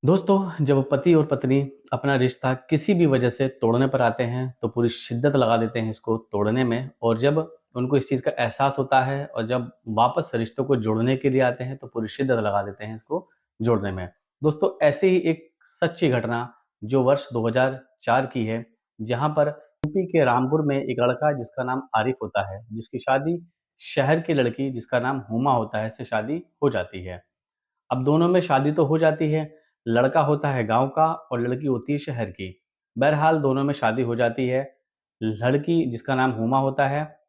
दोस्तों, जब पति और पत्नी अपना रिश्ता किसी भी वजह से तोड़ने पर आते हैं, तो पूरी शिद्दत लगा देते हैं इसको तोड़ने में और जब उनको इस चीज़ का एहसास होता है और जब वापस रिश्तों को जोड़ने के लिए आते हैं, तो पूरी शिद्दत लगा देते हैं इसको जोड़ने में। दोस्तों, ऐसी ही एक सच्ची घटना जो वर्ष 2004 की है, जहाँ पर यूपी के रामपुर में एक लड़का जिसका नाम आरिफ होता है, जिसकी शादी शहर की लड़की जिसका नाम हुमा होता है, से शादी हो जाती है। अब दोनों में शादी तो हो जाती है, लड़का होता है गाँव का और लड़की होती है शहर की। बहरहाल दोनों में शादी हो जाती है। लड़की जिसका नाम हुमा होता है,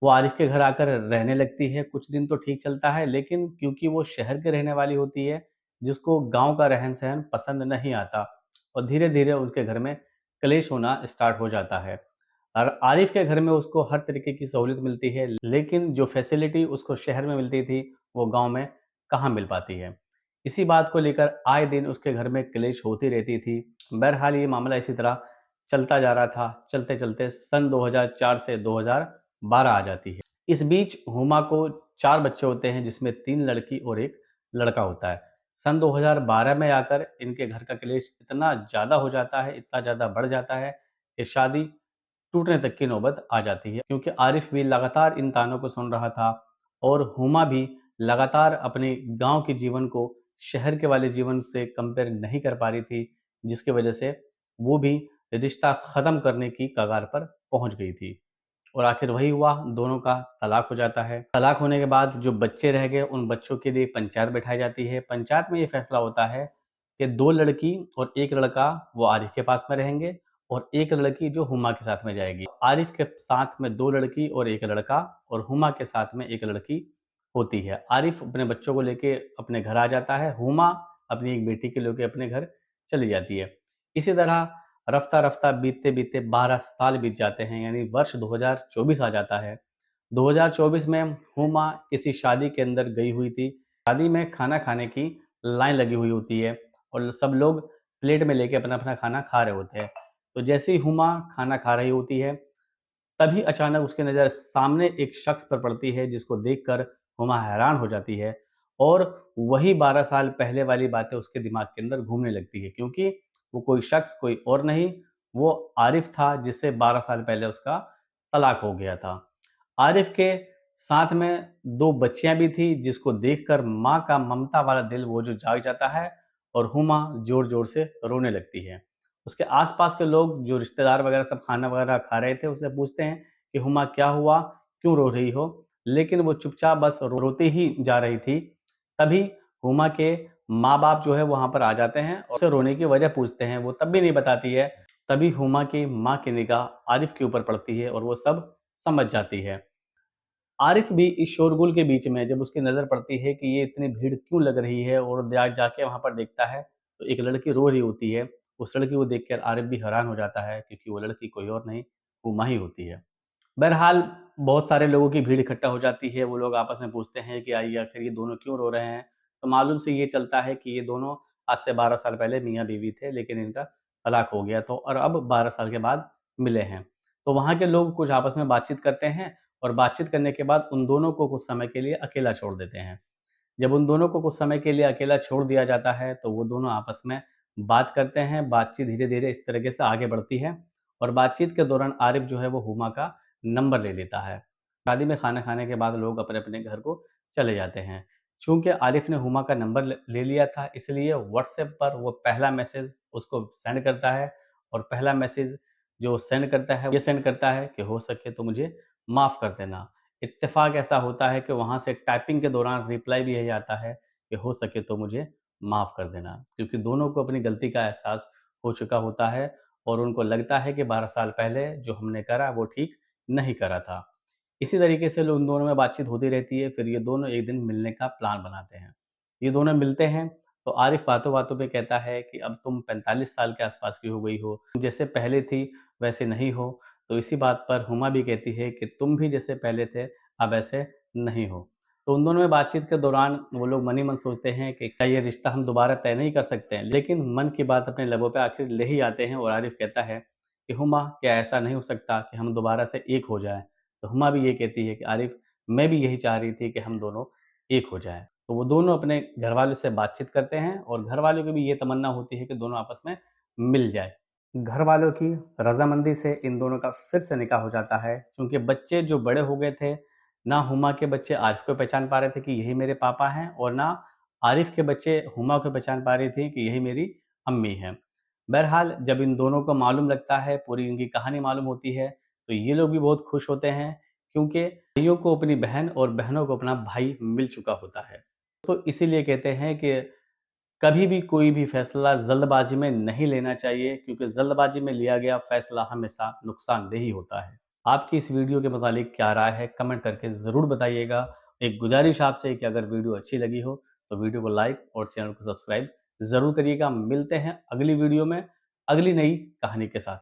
वो आरिफ के घर आकर रहने लगती है। कुछ दिन तो ठीक चलता है, लेकिन क्योंकि वो शहर की रहने वाली होती है, जिसको गाँव का रहन-सहन पसंद नहीं आता और धीरे-धीरे उनके घर में कलेश होना स्टार्ट हो जाता है। और आरिफ के घर में उसको हर तरीके की सहूलियत मिलती है, लेकिन जो फैसिलिटी उसको शहर में मिलती थी, वो गाँव में कहाँ मिल पाती है। इसी बात को लेकर आए दिन उसके घर में क्लेश होती रहती थी। बहरहाल ये मामला इसी तरह चलता जा रहा था। चलते-चलते सन 2004 से 2012 आ जाती है। इस बीच हुमा को 4 बच्चे होते हैं, जिसमें 3 लड़की और 1 लड़का होता है। सन 2012 में आकर इनके घर का क्लेश इतना ज़्यादा हो जाता है, इतना ज़्यादा बढ़ जाता है कि शादी टूटने तक की नौबत आ जाती है, क्योंकि आरिफ भी लगातार इन तानों को सुन रहा था और हुमा भी लगातार अपने गांव के जीवन को शहर के वाले जीवन से कंपेयर नहीं कर पा रही थी, जिसकी वजह से वो भी रिश्ता ख़त्म करने की कगार पर पहुंच गई थी। और आखिर वही हुआ, दोनों का तलाक हो जाता है। तलाक होने के बाद जो बच्चे रह गए, उन बच्चों के लिए पंचायत बैठाई जाती है। पंचायत में ये फैसला होता है कि 2 लड़की और 1 लड़का वो आरिफ के पास में रहेंगे और 1 लड़की जो हुमा के साथ में जाएगी। आरिफ के साथ में 2 लड़की और 1 लड़का और हुमा के साथ में 1 लड़की होती है। आरिफ अपने बच्चों को लेके अपने घर आ जाता है, हुमा अपनी एक बेटी को लेके अपने घर चली जाती है। इसी तरह रफ्ता-रफ्ता बीतते-बीतते 12 साल बीत जाते हैं, यानी वर्ष 2024 आ जाता है। 2024 में हुमा किसी शादी के अंदर गई हुई थी। शादी में खाना खाने की लाइन लगी हुई होती है और सब लोग प्लेट में लेके अपना-अपना खाना खा रहे होते हैं। तो जैसे ही हुमा खाना खा रही होती है, तभी अचानक उसकी नज़र सामने एक शख्स पर पड़ती है, जिसको देखकर हुमा हैरान हो जाती है और वही 12 साल पहले वाली बातें उसके दिमाग के अंदर घूमने लगती है, क्योंकि वो कोई शख्स कोई और नहीं, वो आरिफ था, जिससे 12 साल पहले उसका तलाक हो गया था। आरिफ के साथ में 2 बच्चियाँ भी थी, जिसको देखकर माँ का ममता वाला दिल वो जो जाग जाता है और हुमा ज़ोर-ज़ोर से रोने लगती है। उसके आस-पास के लोग जो रिश्तेदार वगैरह सब खाना वगैरह खा रहे थे, उससे पूछते हैं कि हुमा क्या हुआ? क्यों रो रही हो? लेकिन वो चुपचाप बस रोती ही जा रही थी। तभी हुमा के माँ-बाप जो है वहाँ पर आ जाते हैं और उससे रोने की वजह पूछते हैं, वो तब भी नहीं बताती है। तभी हुमा की माँ की निगाह आरिफ के ऊपर पड़ती है और वो सब समझ जाती है। आरिफ भी इस शोरगुल के बीच में जब उसकी नज़र पड़ती है कि ये इतनी भीड़ क्यों लग रही है और जाके वहाँ पर देखता है, तो एक लड़की रो रही होती है। उस लड़की को देखकर आरिफ भी हैरान हो जाता है, क्योंकि वो लड़की कोई और नहीं, हुमा ही होती है। बहरहाल बहुत सारे लोगों की भीड़ इकट्ठा हो जाती है, वो लोग आपस में पूछते हैं कि आइए आखिर ये दोनों क्यों रो रहे हैं? तो मालूम से ये चलता है कि ये दोनों आज से 12 साल पहले मियाँ-बीवी थे, लेकिन इनका तलाक हो गया तो और अब 12 साल के बाद मिले हैं। तो वहाँ के लोग कुछ आपस में बातचीत करते हैं और बातचीत करने के बाद उन दोनों को कुछ समय के लिए अकेला छोड़ देते हैं। जब उन दोनों को कुछ समय के लिए अकेला छोड़ दिया जाता है, तो वो दोनों आपस में बात करते हैं। बातचीत धीरे-धीरे इस तरीके से आगे बढ़ती है और बातचीत के दौरान आरिफ जो है वो हुमा का नंबर ले लेता है। शादी में खाना खाने के बाद लोग अपने-अपने घर को चले जाते हैं। चूँकि आरिफ ने हुमा का नंबर ले लिया था, इसलिए व्हाट्सएप पर वो पहला मैसेज उसको सेंड करता है और पहला मैसेज जो सेंड करता है, ये सेंड करता है कि हो सके तो मुझे माफ़ कर देना। इत्तेफ़ाक ऐसा होता है कि वहाँ से टाइपिंग के दौरान रिप्लाई भी यही आता है कि हो सके तो मुझे माफ़ कर देना। क्योंकि दोनों को अपनी गलती का एहसास हो चुका होता है और उनको लगता है कि 12 साल पहले जो हमने करा वो ठीक नहीं करा था। इसी तरीके से उन दोनों में बातचीत होती रहती है, फिर ये दोनों एक दिन मिलने का प्लान बनाते हैं। ये दोनों मिलते हैं, तो आरिफ बातों-बातों पे कहता है कि अब तुम 45 साल के आस-पास की हो गई हो, तुम जैसे पहले थी वैसे नहीं हो। तो इसी बात पर हुमा भी कहती है कि तुम भी जैसे पहले थे, अब ऐसे नहीं हो। तो उन दोनों में बातचीत के दौरान वो लोग मन ही मन सोचते हैं कि क्या ये रिश्ता हम दोबारा तय नहीं कर सकते हैं? लेकिन मन की बात अपने लबों पे आखिर ले ही आते हैं और आरिफ कहता है कि हुमा, क्या ऐसा नहीं हो सकता कि हम दोबारा से एक हो जाएँ? तो हुमा भी ये कहती है कि आरिफ, मैं भी यही चाह रही थी कि हम दोनों एक हो जाएँ। तो वो दोनों अपने घरवालों से बातचीत करते हैं और घरवालों की भी ये तमन्ना होती है कि दोनों आपस में मिल जाएँ। घरवालों की रज़ामंदी से इन दोनों का फिर से निकाह हो जाता है, क्योंकि बच्चे जो बड़े हो गए थे, ना हुमा के बच्चे आरिफ को पहचान पा रहे थे कि यही मेरे पापा हैं और ना आरिफ के बच्चे हुमा को पहचान पा रही थी कि यही मेरी अम्मी हैं। बहरहाल जब इन दोनों को मालूम लगता है, पूरी इनकी कहानी मालूम होती है, तो ये लोग भी बहुत खुश होते हैं, क्योंकि भाइयों को अपनी बहन और बहनों को अपना भाई मिल चुका होता है। तो इसीलिए कहते हैं कि कभी भी कोई भी फैसला जल्दबाजी में नहीं लेना चाहिए, क्योंकि जल्दबाजी में लिया गया फैसला हमेशा नुकसानदेह ही होता है। आपकी इस वीडियो के मुतालिक क्या राय है, कमेंट करके ज़रूर बताइएगा। एक गुजारिश आपसे कि अगर वीडियो अच्छी लगी हो तो वीडियो को लाइक और चैनल को सब्सक्राइब ज़रूर करिएगा। मिलते हैं अगली वीडियो में अगली नई कहानी के साथ।